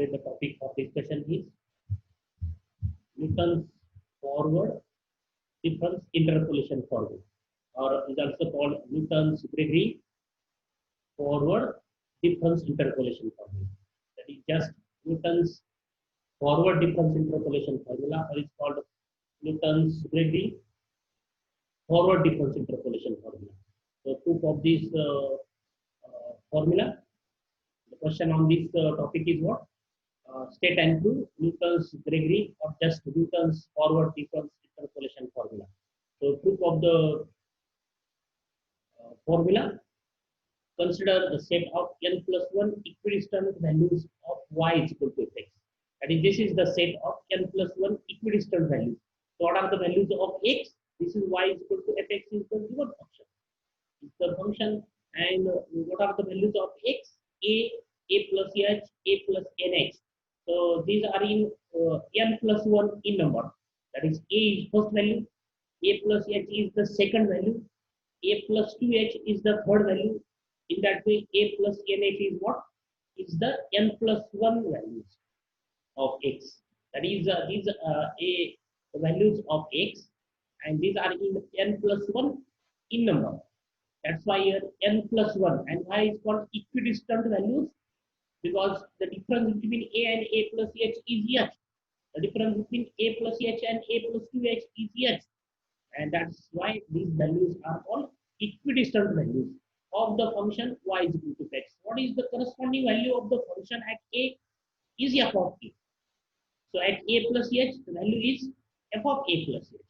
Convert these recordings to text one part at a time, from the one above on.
Today the topic of discussion is Newton's forward difference interpolation formula, or is also called Newton's Gregory forward difference interpolation formula. That is just Newton's forward difference interpolation formula, or it's called Newton's Gregory forward difference interpolation formula. So, proof of this formula. The question on this topic is what? State and prove Newton's Gregory or just Newton's forward difference interpolation formula. So, proof of the formula. Consider the set of n plus 1 equidistant values of y is equal to fx. That is, this is the set of n plus 1 equidistant values. So, what are the values of x? This is y is equal to fx is the given function. It's the function, and what are the values of x? A plus h, a plus nx. So, these are in n plus 1 in number. That is, a is first value, a plus h is the second value, a plus 2h is the third value. In that way, a plus nh is what? Is the n plus 1 values of x. That is, these a values of x, and these are in n plus 1 in number. That's why here n plus 1. And why is called equidistant values? Because the difference between a and a plus h is h. The difference between a plus h and a plus 2h is h. And that's why these values are called equidistant values of the function y is equal to x. What is the corresponding value of the function at a? Is f of a. So at a plus h, the value is f of a plus h.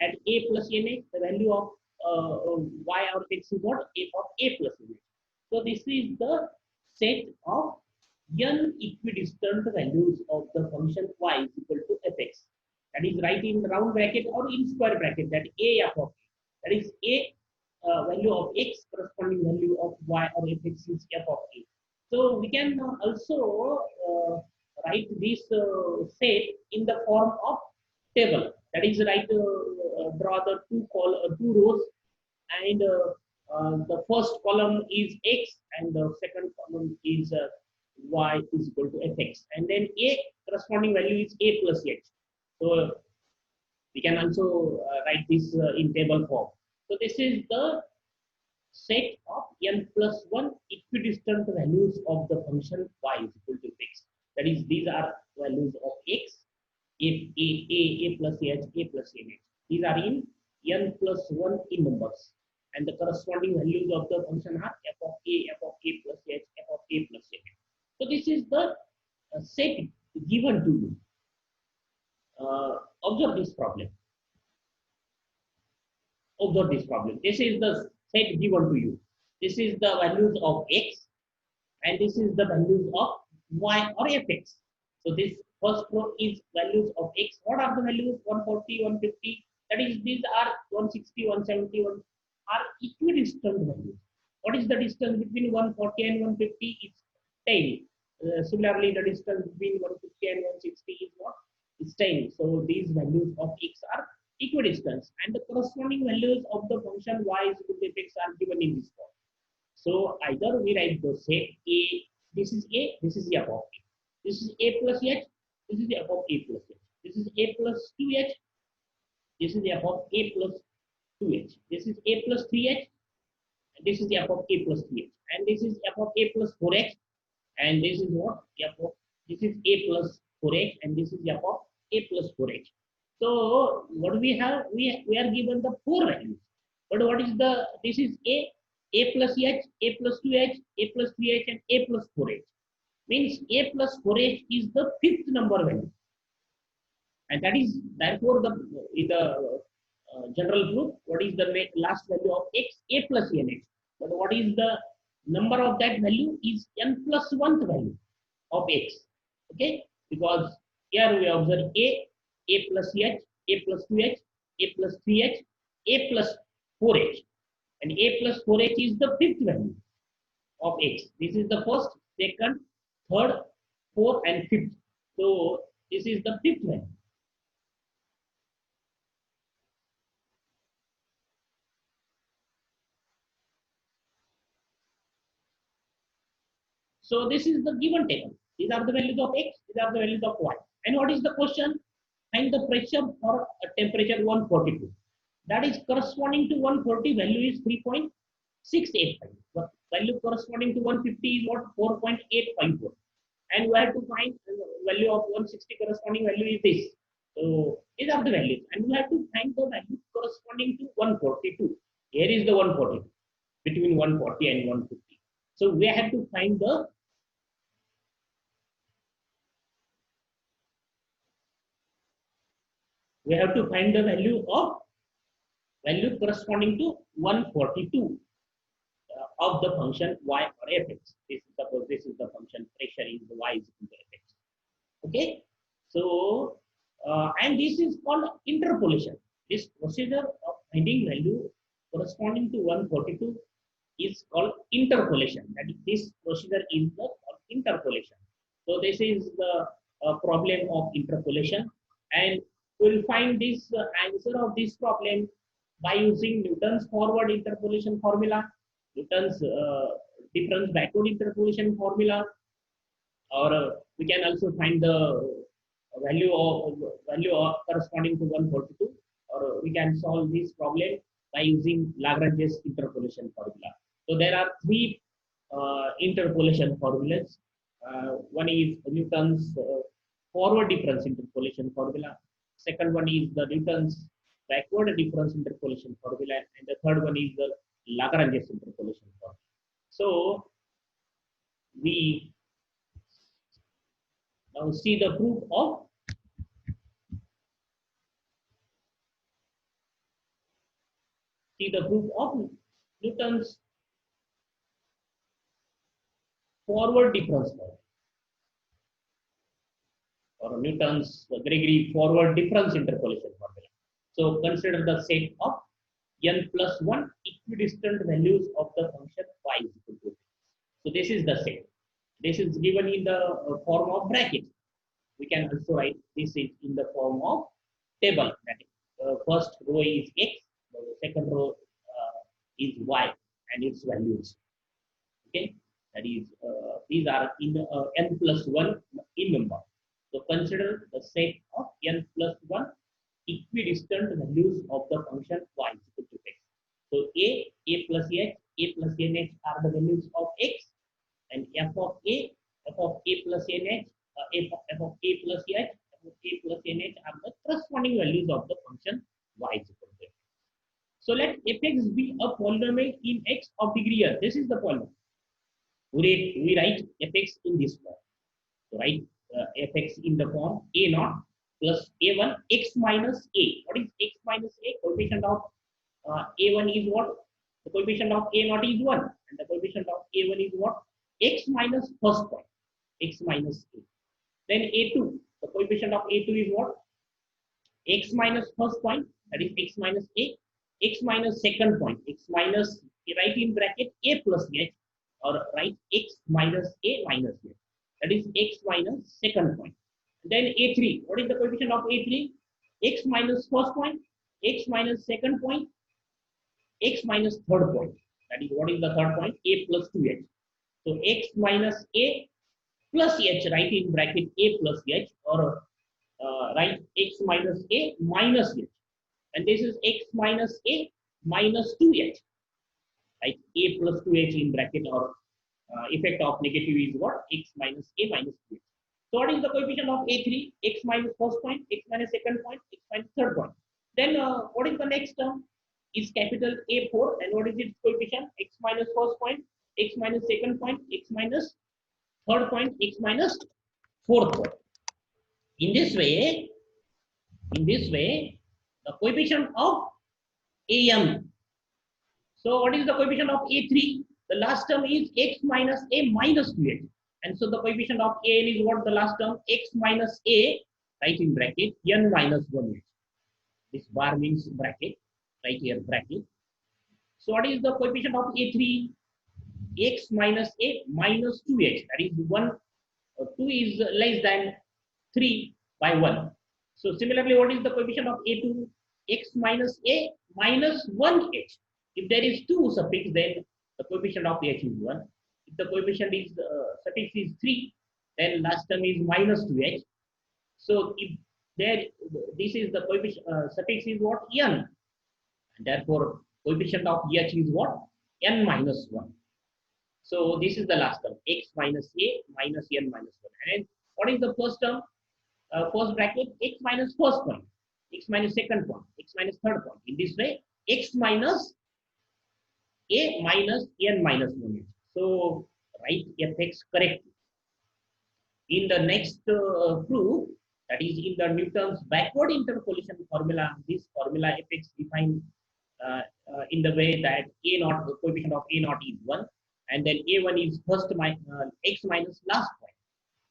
At a plus nh, the value of y or x is what? F of a plus nh. So this is the set of n equidistant values of the function y is equal to fx. That is, write in round bracket or in square bracket, that a f of a. That is, a value of x, corresponding value of y or fx is f of a. So we can also write this set in the form of table. That is, draw the two rows, and the first column is x and the second column is y is equal to fx, and then a corresponding value is a plus h. So we can also write this in table form. So this is the set of n plus 1 equidistant values of the function y is equal to x. That is, these are values of x, a plus h, a plus nh. These are in n plus 1 in numbers, and the corresponding values of the function are f of a plus h, f of a plus nh. So this is the set given to you. Observe this problem. Observe this problem. This is the set given to you. This is the values of x, and this is the values of y or fx. So this first row is values of x. What are the values? 140, 150. That is, these are 160, 170, are equidistant values. What is the distance between 140 and 150? It's 10. Similarly, the distance between 150 and 160 is what? It's 10. So these values of x are equidistant, and the corresponding values of the function y is equal to fx are given in this form. So either we write the set a, this is a, this is f of a. This is a plus h, this is f of a plus h. This is a plus 2h, this is f of a plus 2h. This is a plus 3h, and this is f of a plus 3h. And this is f of a plus 4h, and this is what? F of, this is a plus 4h, and this is f of a plus 4h. So what do we have? We are given the 4 values. But what is the, this is a plus h, a plus 2h, a plus 3h, and a plus 4h. Means a plus 4h is the 5th number value. And that is, therefore, the general proof, what is the last value of x? A plus nh. But what is the number of that value? Is n plus 1th value of x. Okay? Because here we observe a plus h, a plus 2h, a plus 3h, a plus 4h. And a plus 4h is the 5th value of x. This is the first, second, third, fourth, and 5th. So this is the 5th value. So this is the given table. These are the values of x, these are the values of y. And what is the question? Find the pressure or temperature 142. That is corresponding to 140, value is 3.685. But value corresponding to 150 is what? 4.854. And we have to find the value of 160 corresponding value is this. So these are the values. And we have to find the value corresponding to 142. Here is the 142 between 140 and 150. So we have to find the value corresponding to 142 of the function y or fx. Suppose this is the function, pressure is y is equal to fx. Okay, so and this is called interpolation. This procedure of finding value corresponding to 142 is called interpolation. That is, this procedure is called interpolation. So this is the problem of interpolation, and we'll find this answer of this problem by using Newton's forward interpolation formula, Newton's difference backward interpolation formula, or we can also find the value of corresponding to 142, or we can solve this problem by using Lagrange's interpolation formula. So there are three interpolation formulas. One is Newton's forward difference interpolation formula. Second one is the Newton's backward difference interpolation formula, and the third one is the Lagrange's interpolation formula. So we now see the proof of Newton's forward difference formula, or Newton's Gregory forward difference interpolation formula. So consider the set of n plus 1 equidistant values of the function y is equal to. So this is the set. This is given in the form of bracket. We can also write this is in the form of table. That is, first row is x, the second row is y and its values. Okay, that is these are in n plus 1 in number. So consider the set of n plus 1 equidistant values of the function y is equal to x. So a plus nh are the values of x, and f of a plus nh, f of a plus h, f of a plus nh are the corresponding values of the function y is equal to x. So let fx be a polynomial in x of degree n. This is the polynomial. We write fx in this form. So write fx in the form a naught plus a1 x minus a. What is x minus a? Coefficient of a1 is what? The coefficient of a naught is 1, and the coefficient of a1 is what? X minus first point, x minus a. Then a2, the coefficient of a2 is what? X minus first point, that is x minus a, x minus second point, x minus, write in bracket a plus h, or write x minus a minus h. That is x minus second point. Then a3, what is the coefficient of a3? X minus first point, x minus second point, x minus third point. That is, what is the third point? A plus 2h. So x minus a plus h, write in bracket a plus h, or write x minus a minus h. And this is x minus a minus 2h. Right? A plus 2h in bracket, or effect of negative is what? X minus a minus 2h. So what is the coefficient of a3? X minus first point, x minus second point, x minus third point. Then what is the next term? Is capital A4, and what is its coefficient? X minus first point, x minus second point, x minus third point, x minus fourth point. In this way, the coefficient of AM. So what is the coefficient of A3? The last term is x minus a minus 2h. And so the coefficient of an is what? The last term, x minus a, right in bracket, n minus 1h. This bar means bracket, right here bracket. So what is the coefficient of a3? X minus a minus 2h. That is 1, 2 is less than 3 by 1. So similarly, what is the coefficient of a2? X minus a minus 1h. If there is 2 suffix, then the coefficient of h is 1. If the coefficient is suffix is 3, then last term is minus 2h. So if there, this is the coefficient, suffix is what? N. Therefore, coefficient of h is what? N minus 1. So this is the last term, x minus a minus n minus 1. And then what is the first term? First bracket, x minus first point, x minus second point, x minus third point. In this way, x minus a minus n minus 1. So write fx correctly. In the next proof, that is in the Newton's backward interpolation formula, this formula fx defined in the way that a naught, the coefficient of a naught is 1, and then a1 is first x minus last point.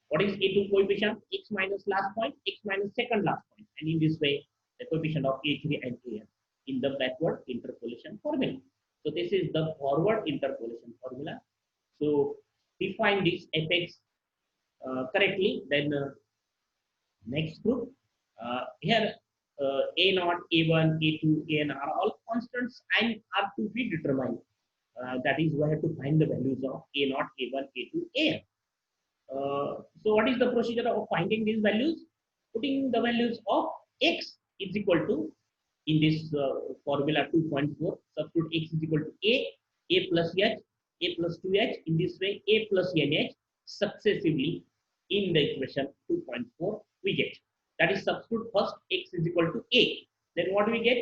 What is a2 coefficient? X minus last point, x minus second last point. And in this way, the coefficient of a3 and an in the backward interpolation formula. So this is the forward interpolation formula. So define this fx correctly. Then next group, here a naught, a1, a2, an are all constants and are to be determined. That is, we have to find the values of a naught, a1, a2, an. So what is the procedure of finding these values? Putting the values of x is equal to, in this formula 2.4, substitute x is equal to a plus h, a plus 2h. In this way, a plus nh successively in the equation 2.4 we get. That is, substitute first x is equal to a. Then what do we get?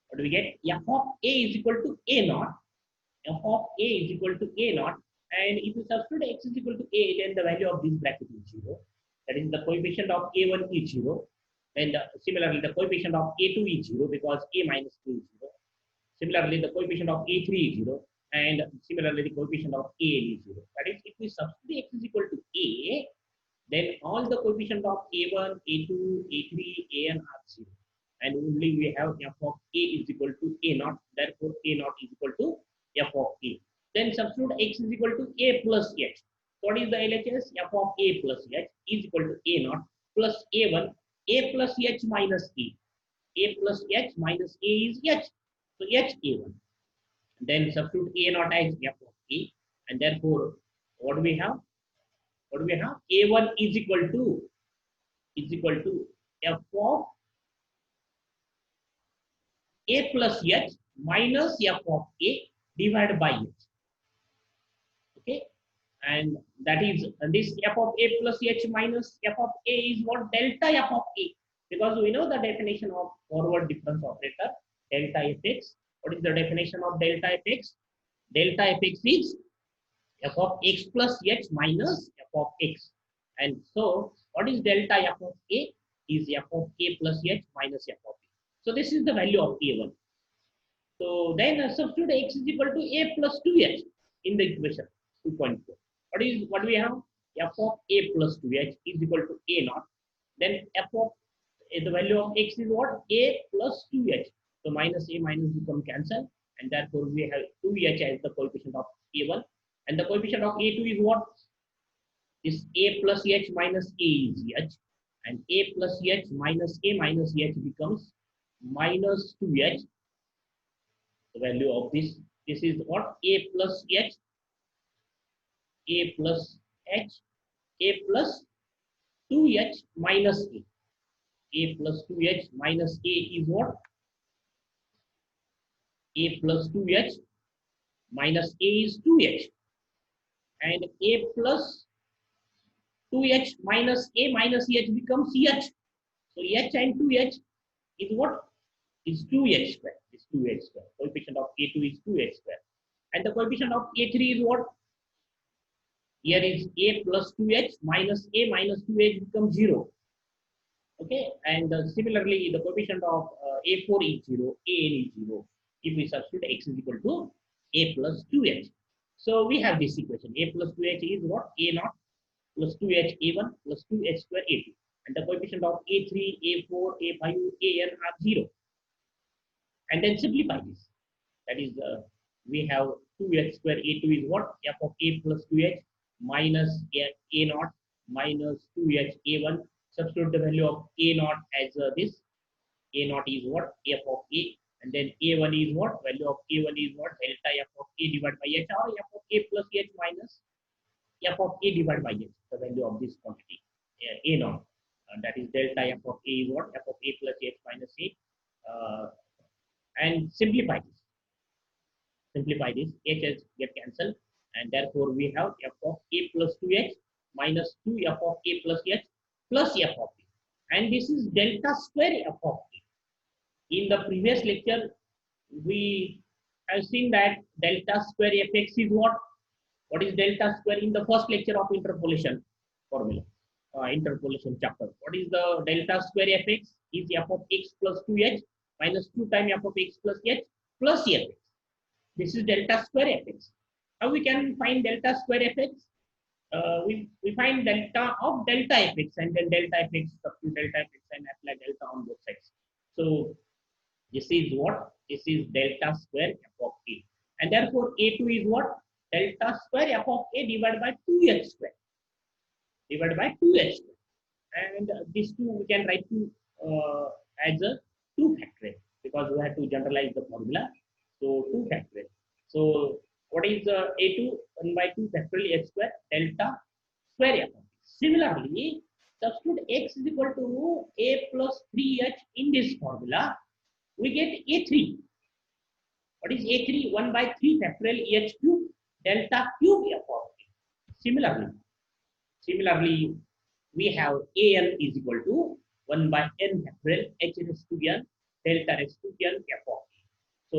What do we get? F of a is equal to a naught. F of a is equal to a naught. And if you substitute x is equal to a, then the value of this bracket is 0. That is, the coefficient of a1 is 0. And similarly, the coefficient of a2 is 0 because a minus 2 is 0. Similarly, the coefficient of a3 is 0. And similarly, the coefficient of an is 0. That is, if we substitute x is equal to a, then all the coefficient of a1, a2, a3, an are 0. And only we have f of a is equal to a naught. Therefore, a naught is equal to f of a. Then substitute x is equal to a plus h. What is the LHS? F of a plus h is equal to a naught plus a1, a plus h minus a. A plus h minus a is h. So h a1. Then substitute a naught as f of a. And therefore, what do we have? What do we have? A1 is equal to f of a plus h minus f of a divided by h. Okay, and that is this f of a plus h minus f of a is what? Delta f of a, because we know the definition of forward difference operator, delta fx. What is the definition of delta fx? Delta fx is f of x plus h minus f of x. And so what is delta f of a? Is f of a plus h minus f of a. So this is the value of a1. So then substitute x is equal to a plus 2h in the equation 2.4. What do we have? F of a plus 2h is equal to a naught. Then f of the value of x is what? A plus 2h. So minus a minus become cancelled, and therefore we have 2h as the coefficient of a1. And the coefficient of a2 is what? Is a plus h minus a is h. And a plus h minus a minus h becomes minus 2h. The value of this is what? A plus h, a plus h, a plus 2h minus a. A plus 2h minus a is what? A plus 2h minus a is 2h. And a plus 2h minus a minus h becomes h. So h and 2h is what? Is 2h square. Is 2h square. Coefficient of a2 is 2h square. And the coefficient of a3 is what? Here is a plus 2h minus a minus 2h becomes 0. Okay, and similarly, the coefficient of a4 is 0, an is 0. If we substitute x is equal to a plus 2h. So we have this equation. A plus 2h is what? A naught plus 2h a1 plus 2h square a2. And the coefficient of a3, a4, a5, an are 0. And then simplify this. That is, we have 2h square a2 is what? F of a plus 2h minus a naught minus 2h a1. Substitute the value of a naught as this. A naught is what? F of a. And then a1 is what? Value of a1 is what? Delta f of a divided by h, or f of a plus h minus f of a divided by h, the value of this quantity, a naught. That is delta f of a is what? F of a plus h minus a. And simplify this. Simplify this, h get cancelled, and therefore we have f of a plus 2h minus 2 f of a plus h plus f of a. And this is delta square f of a. In the previous lecture, we have seen that delta square fx is what? What is delta square? In the first lecture of interpolation formula, interpolation chapter. What is the delta square fx? Is f of x plus 2h minus 2 times f of x plus h plus fx. This is delta square fx. How we can find delta square fx? We find delta of delta fx and then delta fx, substitute delta fx and apply delta on both sides. So this is what? This is delta square f of a. And therefore a2 is what? Delta square f of a divided by 2h square. Divided by 2h square. And these two we can write to as a 2 factorial because we have to generalize the formula. So 2 factorial. So what is a2? 1 by 2 factorial h square delta square f of a. Similarly, substitute x is equal to a plus 3h in this formula. We get a3. What is a3? 1 by 3 factorial h cube delta cube f of a. Similarly, we have an is equal to 1 by n factorial h raised to n delta raised to n f of a. So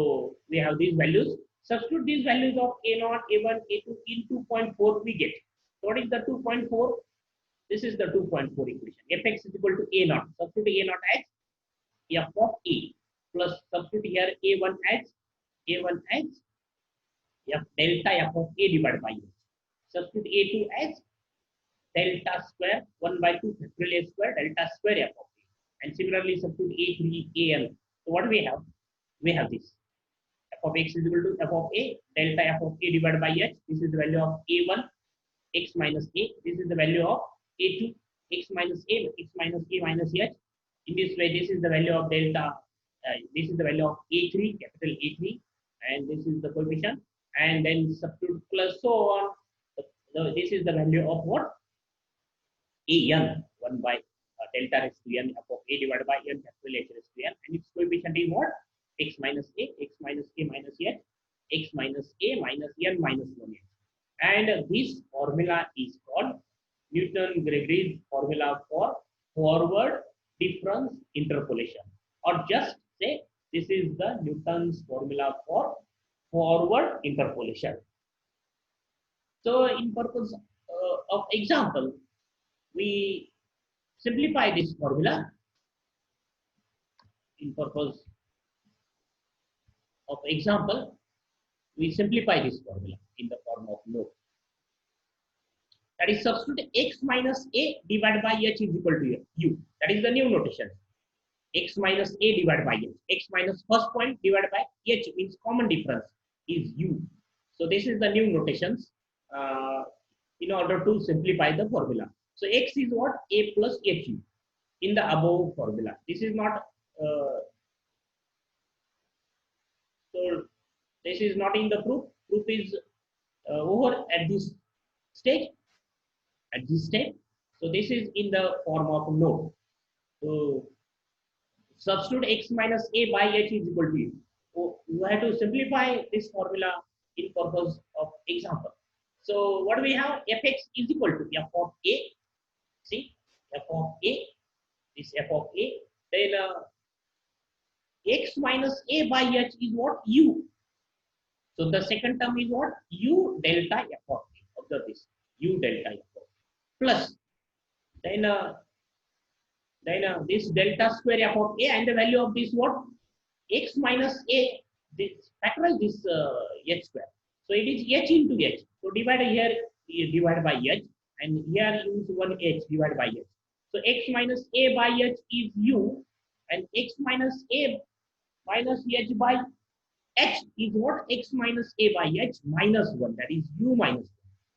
we have these values. Substitute these values of a0, a1, a2 in 2.4 we get. So what is the 2.4? This is the 2.4 equation. Fx is equal to a0. Substitute a0 as f of a plus substitute here a1 as f delta f of a divided by h. Substitute a2 as delta square 1 by 2 factorial a square delta square f of a. And similarly substitute a3 an. So what we have? We have this. F of x is equal to f of a delta f of a divided by h. This is the value of a1 x minus a. This is the value of a2 x minus a minus h. In this way, this is the value of delta. This is the value of a3, capital A3, and this is the coefficient. And then substitute plus so on. This is the value of what? an 1 by delta raised to n f of a divided by n factorial h raised to n, and its coefficient is what? X minus a minus h, x minus a minus n minus 1h. And this formula is called Newton-Gregory's formula for forward difference interpolation, or just say this is the Newton's formula for forward interpolation. So in purpose of example, we simplify this formula. In purpose of example, we simplify this formula in the form of note. That is, substitute x minus a divided by h is equal to u. That is the new notation. X minus a divided by h. X minus first point divided by h means common difference is u. So this is the new notations in order to simplify the formula. So x is what? A plus hu in the above formula. This is not so this is not in the proof. Proof is over at this stage. At this step. So this is in the form of note. So substitute x minus a by h is equal to u. So you have to simplify this formula in purpose of example. So what do we have? Fx is equal to f of a. See, f of a, this f of a. Then x minus a by h is what? U. So the second term is what? U delta f of a. Observe this. U delta f of a. Plus then this delta square f of a, and the value of this what? X minus a. This factorize this h square. So it is h into h. So divide here, divide by h, and here use 1h divided by h. So x minus a by h is u, and x minus a minus h by h is what? X minus a by h minus 1. That is u minus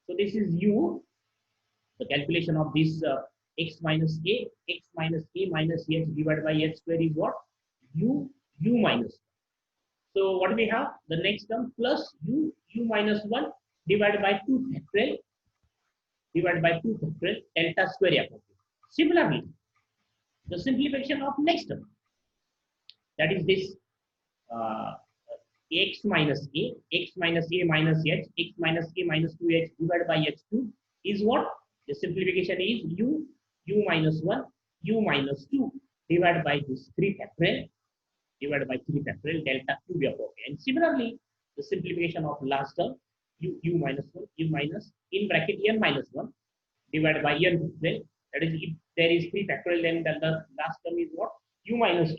1. So this is u. The calculation of this x minus a minus h divided by h square is what? U minus 1. So what do we have? The next term plus u minus 1 divided by 2 factorial divided by 2 factorial delta square f of x. Similarly, the simplification of next term, that is this uh, x minus a, x minus a minus h, x minus a minus 2h divided by h cube is what? The simplification is u minus 1, u minus 2 divided by this 3 factorial delta cube f of a. And similarly, the simplification of last term, u minus 1, u minus in bracket n minus 1 divided by n factorial. That is, if there is 3 factorial, then the last term is what? U minus 2.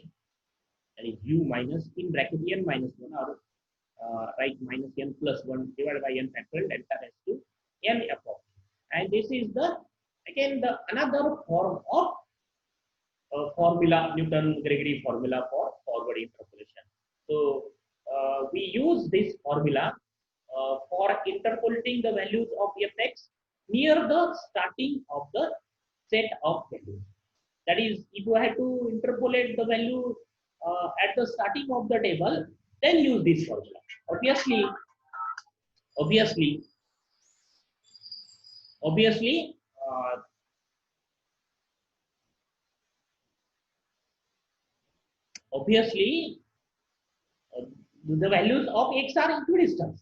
That is u minus in bracket n minus 1, or right, minus n plus 1 divided by n factorial delta raised to n f of. And this is the, again, the another form of formula, Newton-Gregory formula for forward interpolation. So we use this formula for interpolating the values of fx near the starting of the set of values. That is, if you have to interpolate the value at the starting of the table, then use this formula. Obviously, uh, obviously, the values of x are equidistant.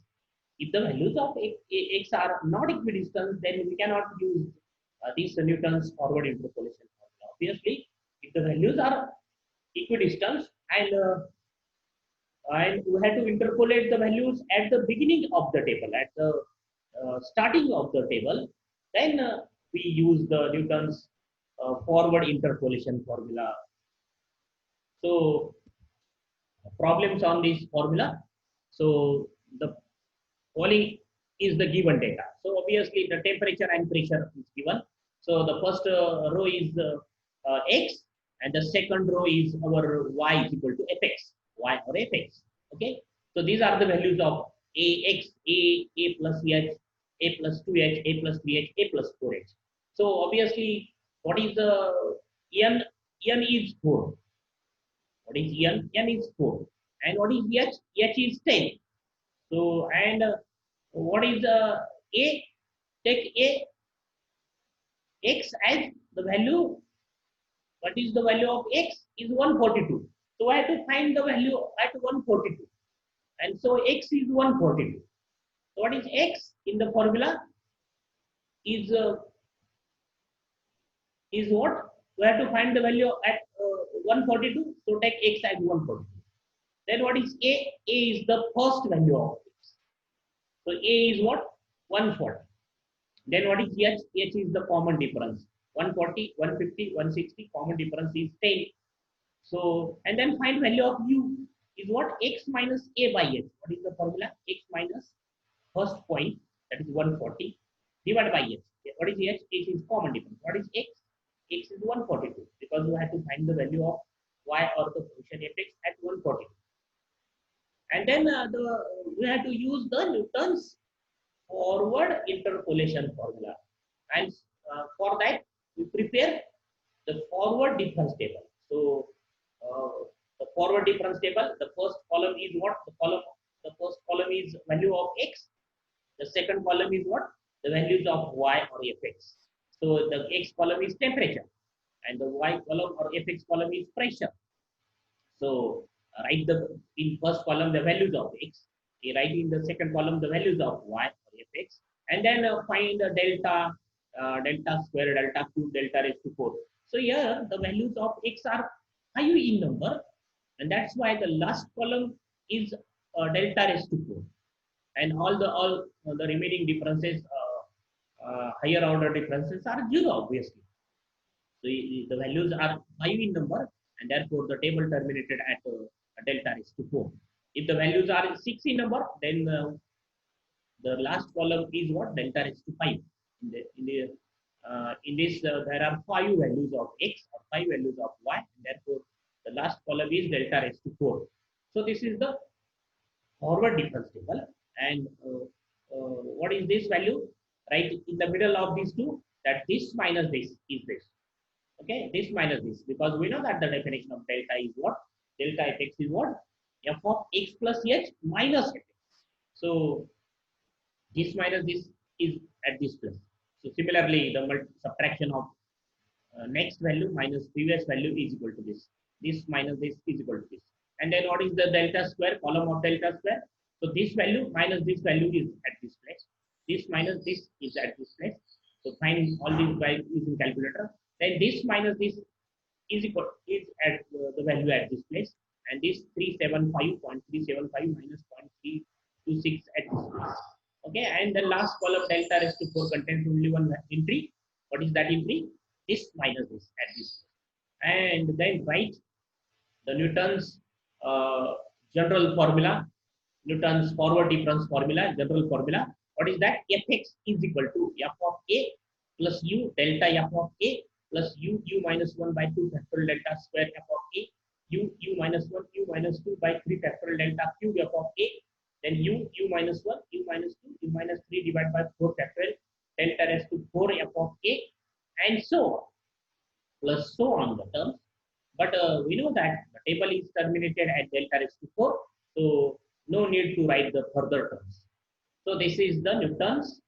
If the values of x are not equidistant, then we cannot use this Newton's forward interpolation formula. Obviously, if the values are equidistant and we have to interpolate the values at the beginning of the table, at the starting of the table, then we use the Newton's forward interpolation formula. So problems on this formula. So the following is the given data. So obviously the temperature and pressure is given. So the first row is x, and the second row is our y is equal to fx, y or fx. Okay. So these are the values of ax, a plus h, a plus 2h, a plus 3h, a plus 4h. So obviously, what is the n? N is 4. What is n? N is 4. And what is h? H is 10. So, and what is a? Take a x as the value. What is the value of x? Is 142. So I have to find the value at 142. And so x is 142. So what is x in the formula? Is what? We have to find the value at 142. So take x as 142. Then what is a? A is the first value of x. So a is what? 140. Then what is h? H is the common difference. 140, 150, 160, common difference is 10. So, and then find value of u is what? X minus a by h. What is the formula? X minus first point, that is 140, divided by h. What is h? H is common difference. What is x? X is 142, because we have to find the value of y or the function fx at 142. And then we have to use the Newton's forward interpolation formula. And for that, we prepare the forward difference table. So the forward difference table, the first column is what? The first column is value of x. The second column is what? The values of y or fx. So the x column is temperature, and the y column or fx column is pressure. So write in first column the values of x. Write in the second column the values of y or fx, and then find the delta square, delta cube, delta raised to 4. So here the values of x are high in number, and that's why the last column is delta raised to 4, and all the remaining differences, higher order differences, are 0, obviously. So the values are 5 in number, and therefore the table terminated at delta raised to 4. If the values are 6 in number, then the last column is what? Delta raised to 5. In this, there are 5 values of x or 5 values of y, and therefore the last column is delta raised to 4. So this is the forward difference table. And what is this value? Right in the middle of these two, that this minus this is this. Okay, this minus this, because we know that the definition of delta is what? Delta fx is what? F of x plus h minus fx. So this minus this is at this place. So similarly, the subtraction of next value minus previous value is equal to this. This minus this is equal to this. And then what is the delta square, column of delta square? So this value minus this value is at this place. This minus this is at this place. So find all these values in calculator. Then this minus this is equal is at the value at this place. And this 375.375 minus 0.326 at this place. Okay, and the last column delta raised to 4 contains only one entry. What is that entry? This minus this at this place. And then write the Newton's general formula, Newton's forward difference formula, general formula. What is that? Fx is equal to f of a plus u delta f of a plus u minus 1 by 2 factorial delta square f of a, u minus 1 u minus 2 by 3 factorial delta cube f of a, then u minus 1 u minus 2 u minus 3 divided by 4 factorial delta raised to 4 f of a, and so on, plus so on the terms. But we know that the table is terminated at delta raised to 4, so no need to write the further terms. So this is the Newton's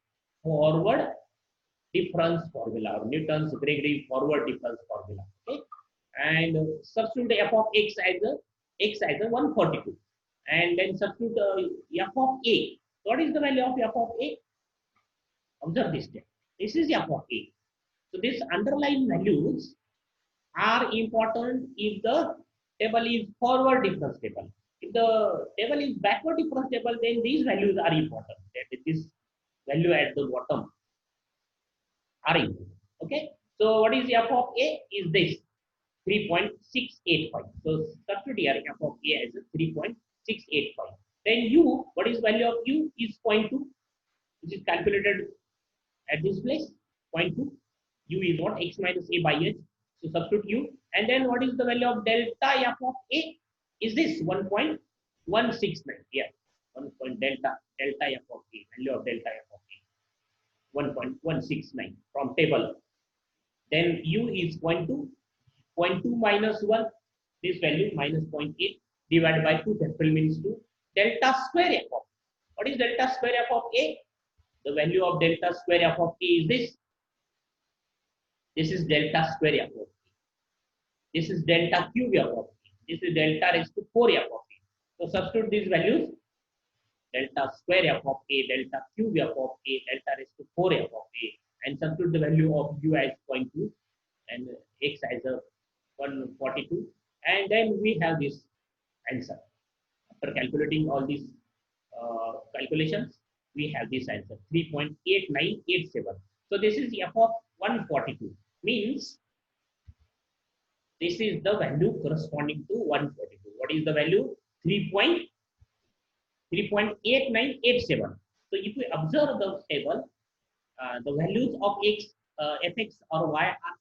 forward difference formula, or Newton's Gregory forward difference formula. Okay, and substitute f of x as a 142, and then substitute f of a. What is the value of f of a? Observe this step. This is f of a. So these underlying values are important if the table is forward difference table. If the table is backward difference table, then these values are important. That is, this value at the bottom are important. Okay. So what is f of a? Is this 3.685. So substitute here f of a as 3.685. Then u, what is value of u? Is 0.2, which is calculated at this place. 0.2. U is what? X minus a by h. So substitute u, and then what is the value of delta f of a? Is this 1.169 here? 1. Delta f of a, value of delta f of a, 1.169 from table. Then u is 0.2. 0.2 minus 1, this value minus 0.8 divided by 2 factorial means 2. Delta square f of. What is delta square f of a? The value of delta square f of a is this. This is delta square f of a. This is delta cube f of a. This is delta raised to 4 f of a. So substitute these values. Delta square f of a, delta cube f of a, delta raised to 4 f of a, and substitute the value of u as 0.2 and x as a 142, and then we have this answer. After calculating all these calculations, we have this answer 3.8987. So this is f of 142, means this is the value corresponding to 142. What is the value? 3.8987. So if we observe the table, the values of x, fx or y are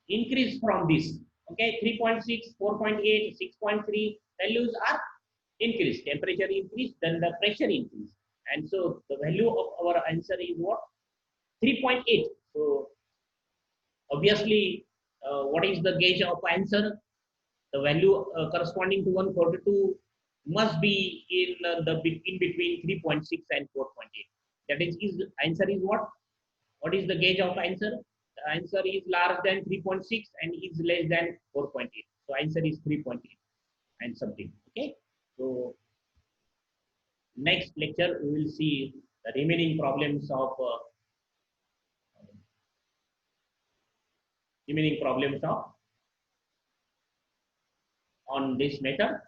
increase from this. Okay, 3.6, 4.8, 6.3 values are increased. Temperature increase, then the pressure increase, and so the value of our answer is what? 3.8. So obviously, what is the gauge of answer? The value corresponding to 142 must be in between 3.6 and 4.8. That is answer is what? What is the gauge of answer? The answer is larger than 3.6 and is less than 4.8. So answer is 3.8 and something. Okay. So next lecture we will see the remaining problems on this method.